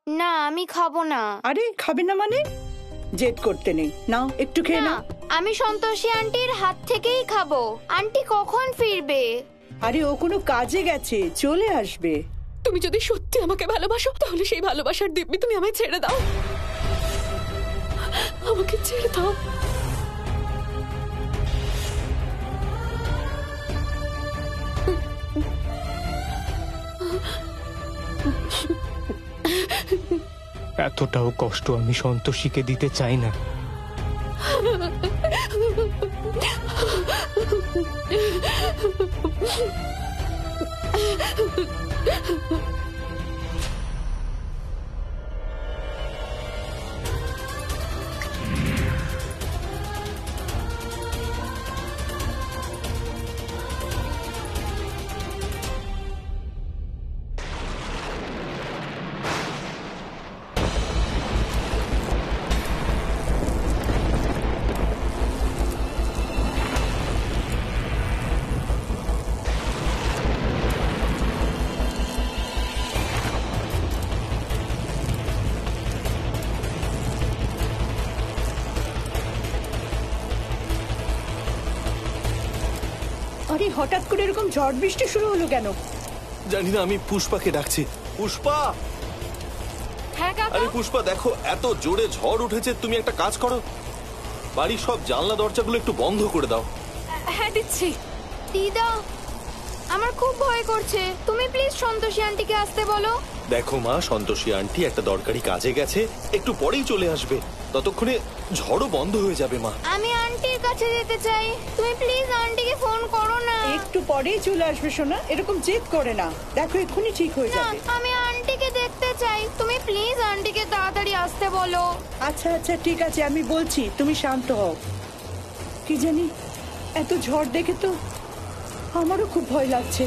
না আমি খাবো না। আরে খাবে না মানে? জেদ করতে নেই, নাও একটু খেয়ে না নাও। আমি সন্তোষী আন্টির হাত থেকেই খাবো। আন্টি কখন ফিরবে? আরে ও কোনো কাজে গেছে, চলে আসবে। তুমি যদি সত্যি আমাকে ভালোবাসো তাহলে সেই ভালোবাসার দিব্যি তুমি আমায় ছেড়ে দাও, আমাকে ছেড়ে দাও। এতটাও কষ্ট আমি সন্তোষীকে দিতে চাই না। আরে হঠাৎ করে এরকম ঝড় বৃষ্টি শুরু হলো কেন? জানি না, আমি পুষ্পাকে ডাকছি। পুষ্পা! হ্যাঁ কাকা। আরে পুষ্পা দেখো, এত জোরে ঝড় উঠেছে, তুমি একটা কাজ করো, বাড়ির সব জানলা দরজাগুলো একটু বন্ধ করে দাও। হ্যাঁ দিচ্ছি। দিদা আমার খুব ভয় করছে, তুমি প্লিজ সন্তোষী আন্টিকে আসতে বলো। দেখো মা, সন্তোষী আন্টি একটা দরকারি কাজে গেছে, একটু পরেই চলে আসবে, ততক্ষণে ঝড়ও বন্ধ হয়ে যাবে মা। আমি আন্টির কাছে যেতে চাই, তুমি প্লিজ আন্টিকে ফোন করো না। একটু পরেই চলে আসবে সোনা, এরকম জেদ করে না, দেখো এক্ষুনি ঠিক হয়ে না যাবে। আমি আন্টিকে দেখতে চাই, তুমি প্লিজ আন্টিকে তাড়াতাড়ি আসতে বলো। আচ্ছা আচ্ছা ঠিক আছে, আমি বলছি, তুমি শান্ত হও। কি জানি, এত ঝড় দেখে তো আমারও খুব ভয় লাগছে।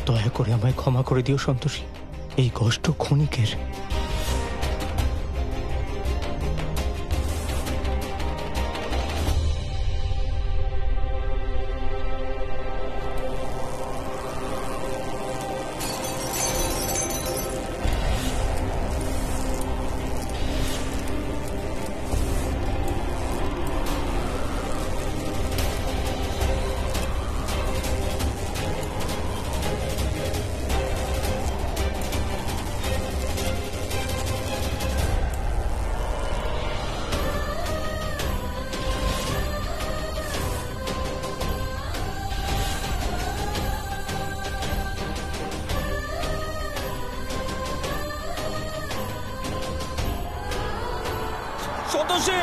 দয়া করে আমায় ক্ষমা করে দিও সন্তোষী, এই কষ্ট ক্ষণিকের। সন্তোষী!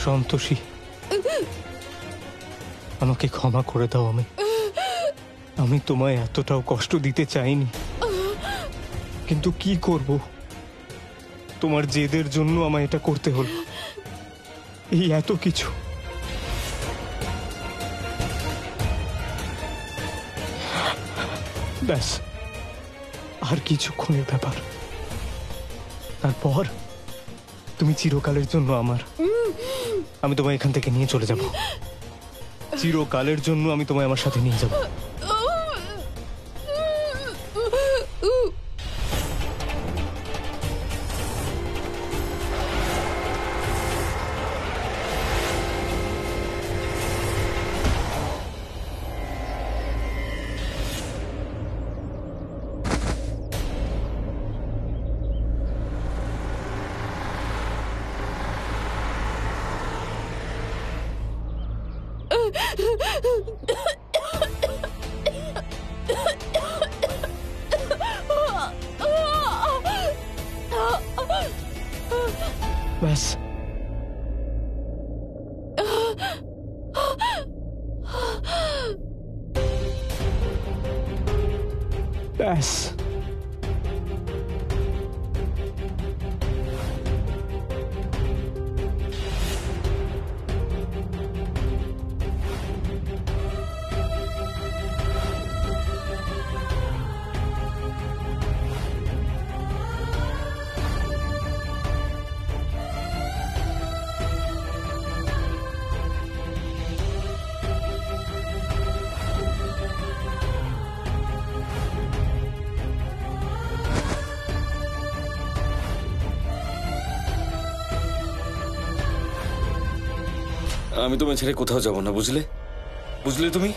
সন্তোষী, আমাকে ক্ষমা করে দাও। আমি তোমায় এতটাও কষ্ট দিতে চাইনি, কিন্তু কি করব, তোমার জেদের জন্য আমায় এটা করতে হলো। এই এত কিছু। ব্যাস, আর কিছুক্ষণের ব্যাপার, তারপর তুমি চিরকালের জন্য আমার। আমি তোমায় এখান থেকে নিয়ে চলে যাব, চিরকালের জন্য আমি তোমায় আমার সাথে নিয়ে যাব। ব্যাস, ব্যাস। আমি তোমায় ছেড়ে কোথাও যাব না, বুঝলে? বুঝলে তুমি?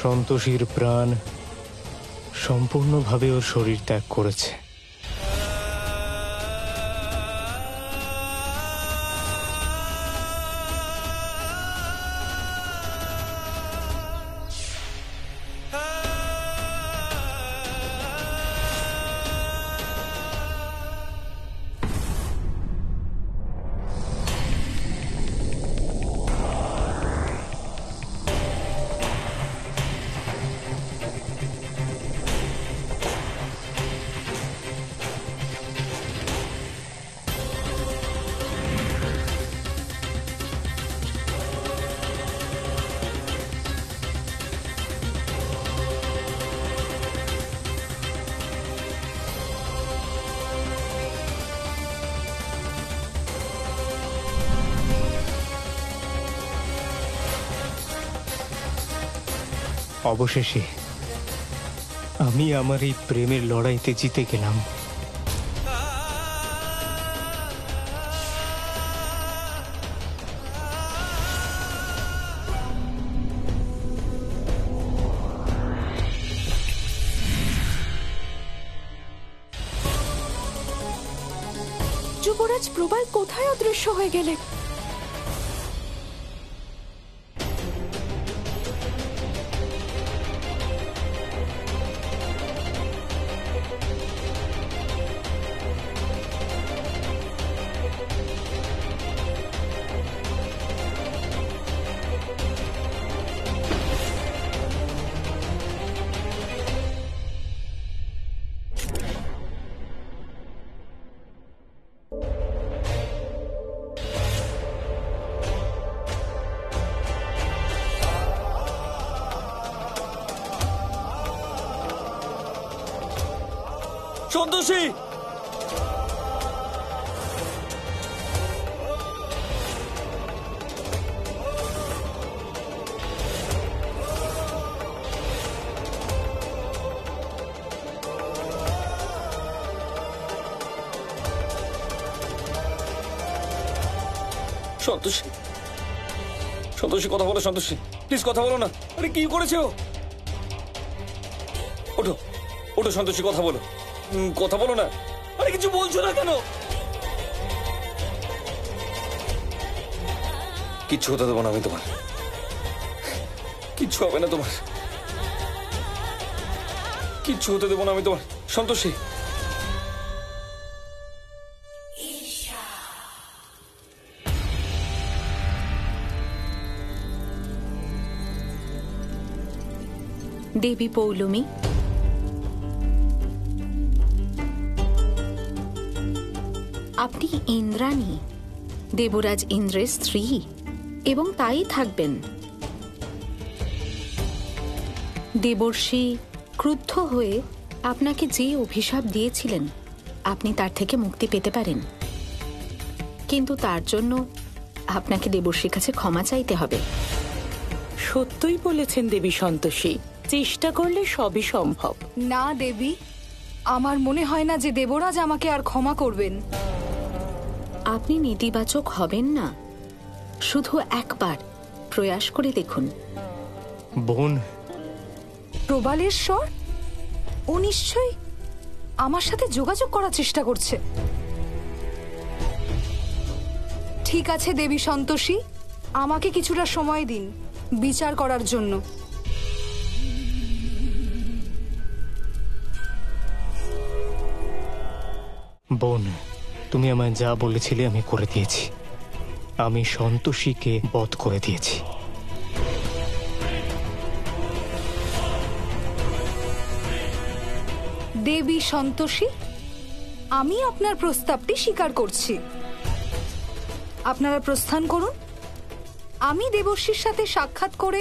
সন্তোষীর প্রাণ সম্পূর্ণভাবে ওর শরীর ত্যাগ করেছে। অবশেষে আমি আমার এই প্রেমের লড়াইতে জিতে গেলাম। যুবরাজ প্রবাল কোথায় অদৃশ্য হয়ে গেলে? সন্তোষী, সন্তোষী, সন্তোষী কথা বলো। সন্তোষী প্লিজ কথা বলো না। আরে কি করেছে ও? ওঠো ওঠো সন্তোষী, কথা বলো। কথা বলো না। আরে কিছু বলছো না কেন? কিচ্ছু হতে দেবো না আমি তোমার। কিচ্ছু হবে না তোমার। কিচ্ছু হতে দেবো না আমি তোমার। সন্তোষী, দেবী পৌলমী, আপনি ইন্দ্রাণী, দেবরাজ ইন্দ্রের স্ত্রী, এবং তাই থাকবেন। দেবর্ষি ক্রুদ্ধ হয়ে আপনাকে যে অভিশাপ দিয়েছিলেন আপনি তার থেকে মুক্তি পেতে পারেন, কিন্তু তার জন্য আপনাকে দেবর্ষির কাছে ক্ষমা চাইতে হবে। সত্যই বলেছেন দেবী সন্তোষী, চেষ্টা করলে সবই সম্ভব। না দেবী, আমার মনে হয় না যে দেবরাজ আমাকে আর ক্ষমা করবেন। আপনি নেতিবাচক হবেন না, শুধু একবার প্রয়াস করে দেখুন। বোন, প্রবালের স্বর, ও নিশ্চয়ই আমার সাথে যোগাযোগ করার চেষ্টা করছে। ঠিক আছে দেবী সন্তোষী, আমাকে কিছুটা সময় দিন বিচার করার জন্য। বোন, তুমি আমায় যা বলেছিলে আমি করে দিয়েছি। আমি সন্তোষীকে বধ করে দিয়েছি। দেবী সন্তোষী, আমি আপনার প্রস্তাবটি স্বীকার করছি। আপনারা প্রস্থান করুন, আমি দেবর্ষির সাথে সাক্ষাৎ করে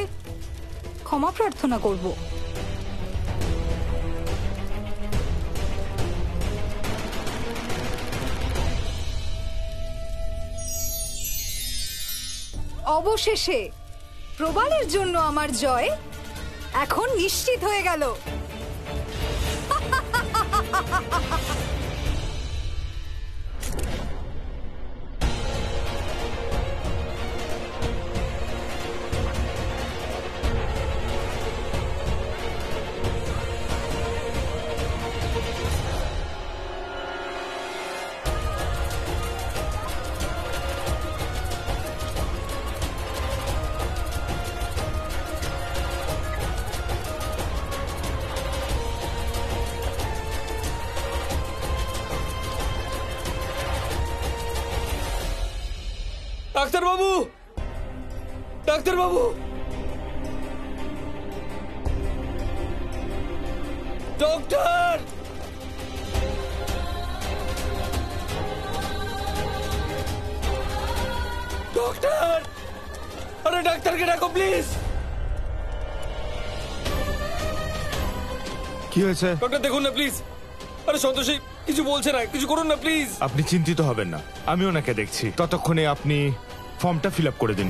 ক্ষমা প্রার্থনা করব। অবশেষে প্রবালের জন্য আমার জয় এখন নিশ্চিত হয়ে গেল। ডাক্তারবাবু, ডাক্তারবাবু, ডক্টর, ডক্টর, আরে ডাক্তারকে ডাকো প্লিজ। কি হয়েছে? ডক্টর দেখুন না প্লিজ। আরে সন্তোষী কিছু বলছে না, কিছু করুন না প্লিজ। আপনি চিন্তিত হবেন না, আমি ওনাকে দেখছি। ততক্ষণে আপনি ফর্মটা ফিল আপ করে দিন।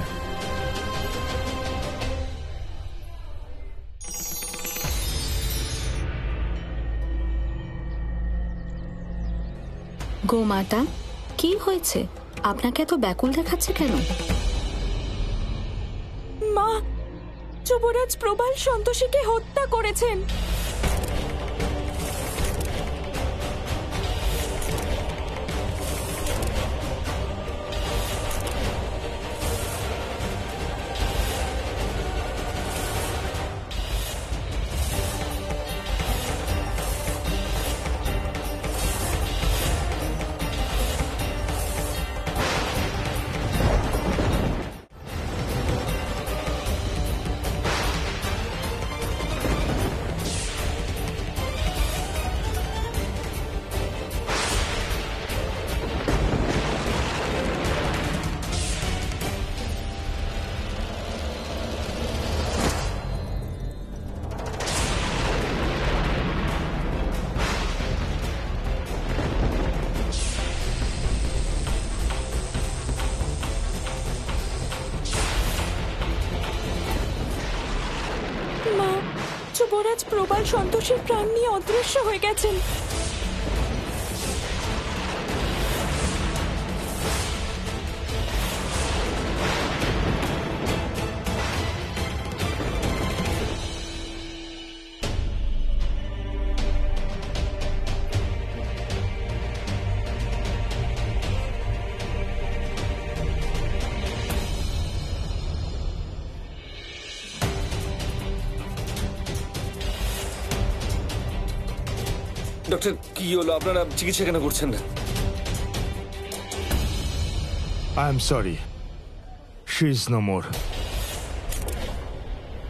গোমাতা, কি হয়েছে? আপনাকে এত ব্যাকুল দেখাচ্ছে কেন? মা, যুবরাজ প্রবাল সন্তোষীকে হত্যা করেছেন। মা, যুবরাজ প্রবাল সন্তোষীর প্রাণ নিয়ে অদৃশ্য হয়ে গেছেন। ডক্টর, কি হলো? আপনারা চিকিৎসা কেন করছেন না? I am sorry, she is no more.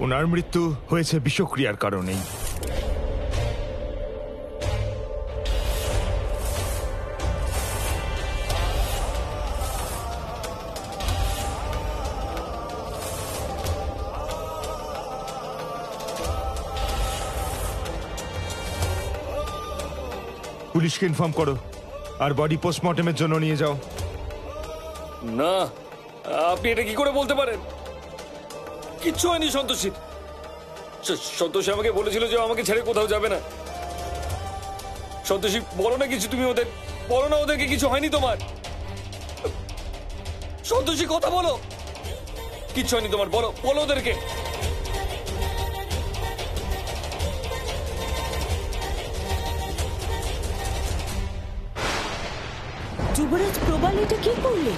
ওনার মৃত্যু হয়েছে বিষক্রিয়ার কারণেই। পুলিশকে ইনফর্ম করো আর বডি পোস্টমর্টমের জন্য নিয়ে যাও। না, আপনি এটা কি করে বলতে পারেন? কিচ্ছু হয়নি সন্তোষীর। সন্তোষী আমাকে বলেছিল যে আমাকে ছেড়ে কোথাও যাবে না। সন্তোষী, বলো না কিছু, তুমি ওদের বলো না ওদেরকে কিছু হয়নি তোমার। সন্তোষী, কথা বলো, কিচ্ছু হয়নি তোমার, বলো বলো ওদেরকে। যুবরাজ প্রবাল এটা কি করলে?